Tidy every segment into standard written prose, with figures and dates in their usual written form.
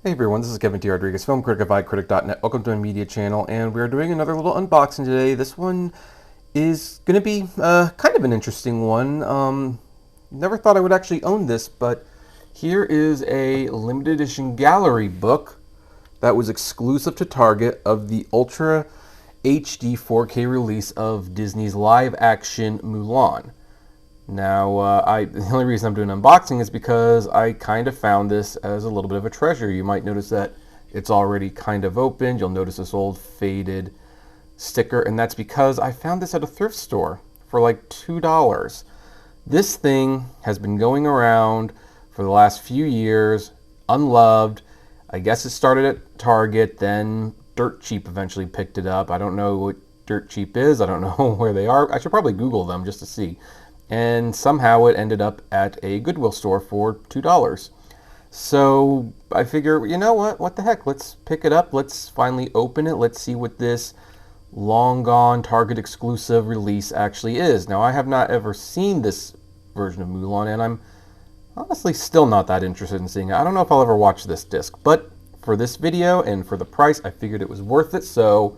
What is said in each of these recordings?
Hey everyone, this is Kevin T. Rodriguez, film critic of iCritic.net. Welcome to my media channel, and we're doing another little unboxing today. This one is going to be kind of an interesting one. Never thought I would actually own this, but here is a limited edition gallery book that was exclusive to Target of the Ultra HD 4K release of Disney's live-action Mulan. Now, the only reason I'm doing an unboxing is because I kind of found this as a little bit of a treasure. You might notice that it's already kind of opened. You'll notice this old faded sticker, and that's because I found this at a thrift store for like $2. This thing has been going around for the last few years, unloved. I guess it started at Target, then Dirt Cheap eventually picked it up. I don't know what Dirt Cheap is. I don't know where they are. I should probably Google them just to see. And somehow it ended up at a Goodwill store for $2. So I figure, you know what the heck, let's pick it up, let's finally open it, let's see what this long gone Target exclusive release actually is. Now, I have not ever seen this version of Mulan, and I'm honestly still not that interested in seeing it. I don't know if I'll ever watch this disc, but for this video and for the price, I figured it was worth it. So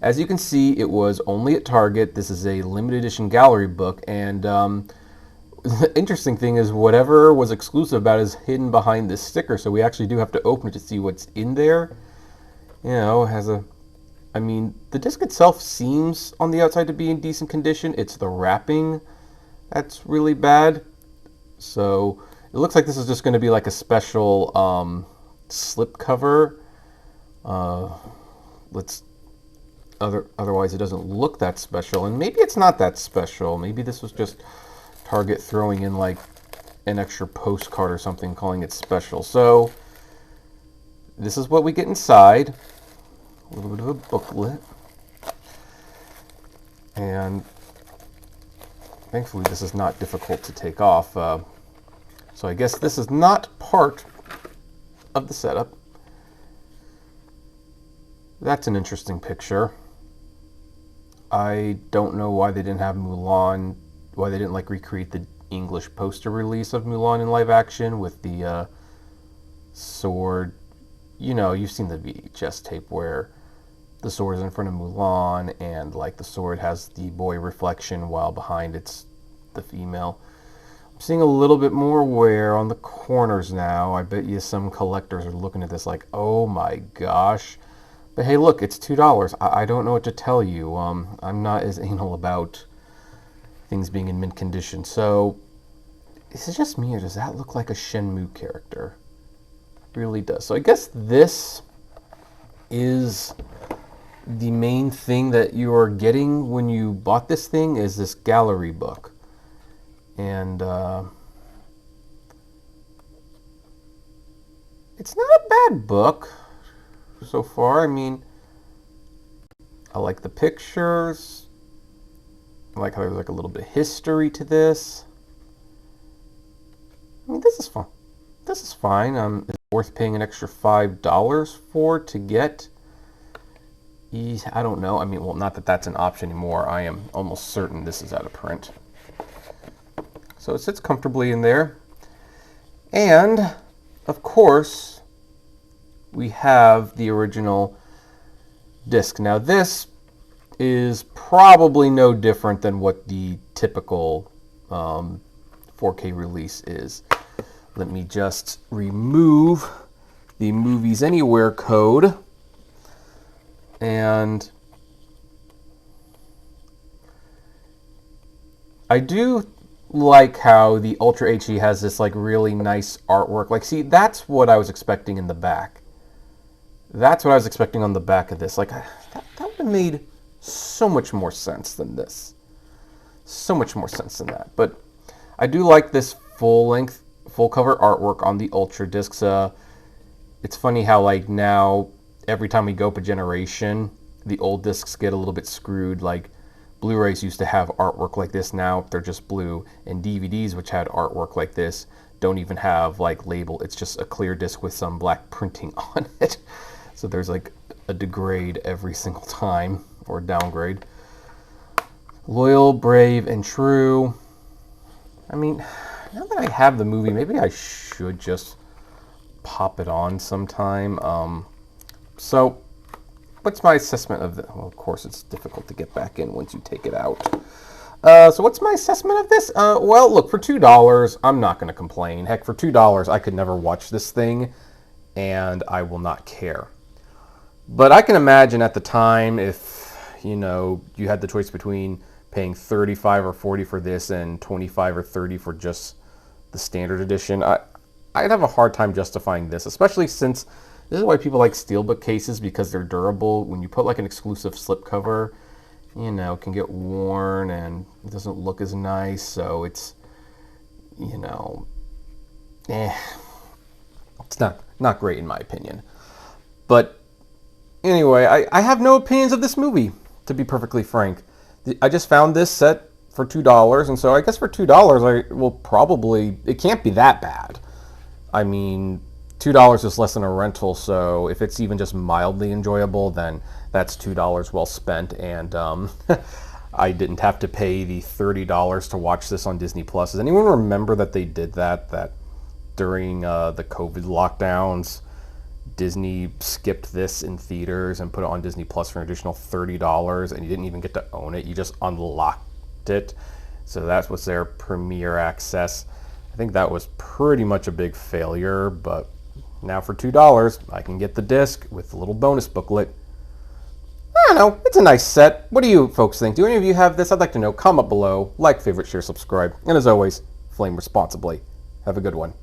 as you can see, it was only at Target. This is a limited edition gallery book, and the interesting thing is whatever was exclusive about it is hidden behind this sticker, so we actually do have to open it to see what's in there. You know, it has I mean, the disc itself seems on the outside to be in decent condition. It's the wrapping that's really bad. So it looks like this is just going to be like a special slip cover. Otherwise it doesn't look that special, and maybe it's not that special. Maybe this was just Target throwing in like an extra postcard or something, calling it special. So this is what we get inside. A little bit of a booklet, and thankfully this is not difficult to take off. So I guess this is not part of the setup. That's an interesting picture. I don't know why they didn't have Mulan, why they didn't like recreate the English poster release of Mulan in live action with the sword. You know, you've seen the VHS tape where the sword is in front of Mulan and like the sword has the boy reflection while behind it's the female. I'm seeing a little bit more wear on the corners now. I bet you some collectors are looking at this like, oh my gosh. But hey, look, it's $2. I don't know what to tell you. I'm not as anal about things being in mint condition. So, is it just me, or does that look like a Shenmue character? It really does. So I guess this is the main thing that you are getting when you bought this thing, is this gallery book. And it's not a bad book so far. I mean, I like the pictures. I like how there's like a little bit of history to this. I mean, this is fun. This is fine. Is it worth paying an extra $5 for to get? I don't know. I mean, well, not that that's an option anymore. I am almost certain this is out of print. So it sits comfortably in there. And, of course, we have the original disc. Now this is probably no different than what the typical 4K release is. Let me just remove the Movies Anywhere code, and I do like how the Ultra HD has this like really nice artwork. Like, see, that's what I was expecting in the back. That's what I was expecting on the back of this. Like, that would have made so much more sense than this. So much more sense than that. But I do like this full-length, full-cover artwork on the Ultra discs. It's funny how, like, now, every time we go up a generation, the old discs get a little bit screwed. Like, Blu-rays used to have artwork like this. Now they're just blue. And DVDs, which had artwork like this, don't even have, like, label. It's just a clear disc with some black printing on it. So there's like a degrade every single time, or downgrade. Loyal, brave, and true. I mean, now that I have the movie, maybe I should just pop it on sometime. So what's my assessment of this? Well, of course, it's difficult to get back in once you take it out. So what's my assessment of this? Well, look, for $2, I'm not going to complain. Heck, for $2, I could never watch this thing, and I will not care. But I can imagine at the time if, you know, you had the choice between paying $35 or $40 for this and $25 or $30 for just the standard edition, I'd have a hard time justifying this, especially since this is why people like steelbook cases, because they're durable. When you put like an exclusive slipcover, you know, it can get worn and it doesn't look as nice. So it's, you know, it's not great in my opinion. But anyway, I have no opinions of this movie, to be perfectly frank. I just found this set for $2, and so I guess for $2, I will probably, it can't be that bad. I mean, $2 is less than a rental, so if it's even just mildly enjoyable, then that's $2 well spent. And I didn't have to pay the $30 to watch this on Disney Plus. Does anyone remember that they did that? That during the COVID lockdowns, Disney skipped this in theaters and put it on Disney Plus for an additional $30, and you didn't even get to own it. You just unlocked it. So that was their premiere access. I think that was pretty much a big failure, but now for $2, I can get the disc with the little bonus booklet. I don't know, it's a nice set. What do you folks think? Do any of you have this? I'd like to know. Comment below, like, favorite, share, subscribe, and as always, flame responsibly. Have a good one.